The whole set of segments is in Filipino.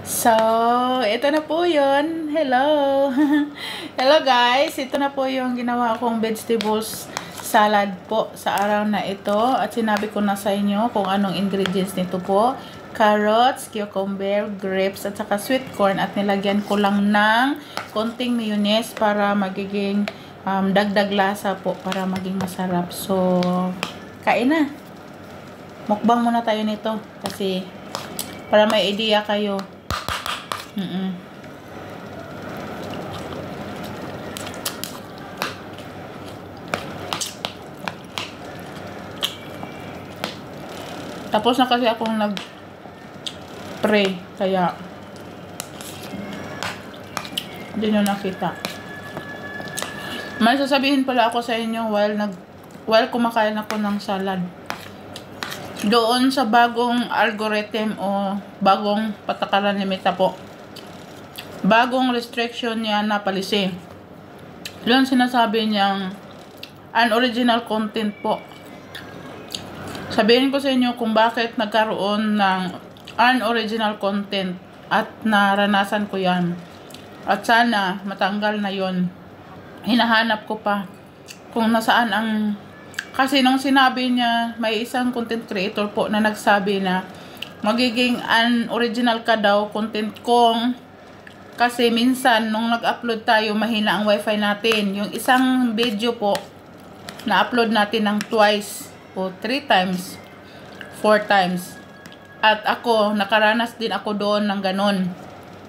So, ito na po yun. Hello! Hello guys! Ito na po yung ginawa kong vegetables salad po sa araw na ito. At sinabi ko na sa inyo kung anong ingredients nito po. Carrots, cucumber, grapes, at saka sweet corn. At nilagyan ko lang ng konting mayonnaise para magiging dagdag lasa po. Para maging masarap. So, kain na! Mukbang muna tayo nito. Kasi, para may idea kayo. Tapos na kasi akong nag-pray, kaya hindi nyo nakita. May sasabihin pala ako sa inyo while kumakain ako ng salad. Doon sa bagong algorithm o bagong patakaran ni Meta po. Bagong restriction niya na palisi. Doon sinasabi niyang unoriginal content po. Sabihin ko sa inyo kung bakit nagkaroon ng unoriginal content at naranasan ko yan. At sana matanggal na yon. Hinahanap ko pa kung nasaan ang... Kasi nung sinabi niya, may isang content creator po na nagsabi na magiging unoriginal ka daw content kung kasi minsan nung nag-upload tayo mahina ang wifi natin. Yung isang video po na-upload natin ng twice o 3 times, 4 times. At ako, nakaranas din ako doon ng ganon.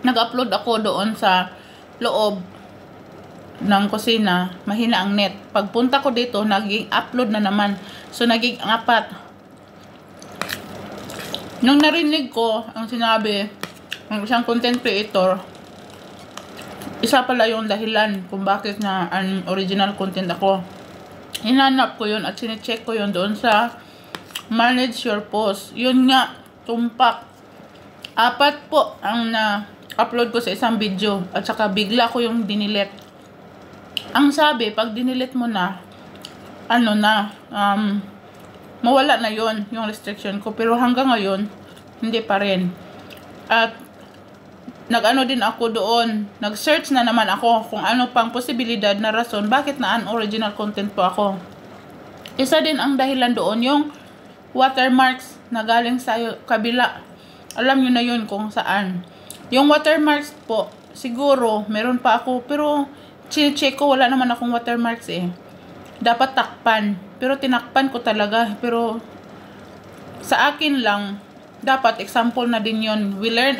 Nag-upload ako doon sa loob ng kusina, mahina ang net. Pagpunta ko dito, naging upload na naman. So, naging 4. Nung narinig ko, ang sinabi ng isang content creator, isa pala yung dahilan kung bakit na original content ako. Hinanap ko yun at sinecheck ko yun doon sa manage your post. Yun nga, tumpak. 4 po ang na-upload ko sa isang video at saka bigla ko yung dinilet. Ang sabi, pag dinilet mo na, mawala na yon yung restriction ko. Pero hanggang ngayon, hindi pa rin. At nag-ano din ako doon, nag-search na naman ako kung ano pang posibilidad na rason bakit na unoriginal content po ako. Isa din ang dahilan doon, yung watermarks na galing sa kabila. Alam nyo na yun kung saan. Yung watermarks po, siguro meron pa ako, pero check ko, wala naman akong watermarks eh. Dapat takpan, pero tinakpan ko talaga. Pero sa akin lang, dapat example na din yun. We learn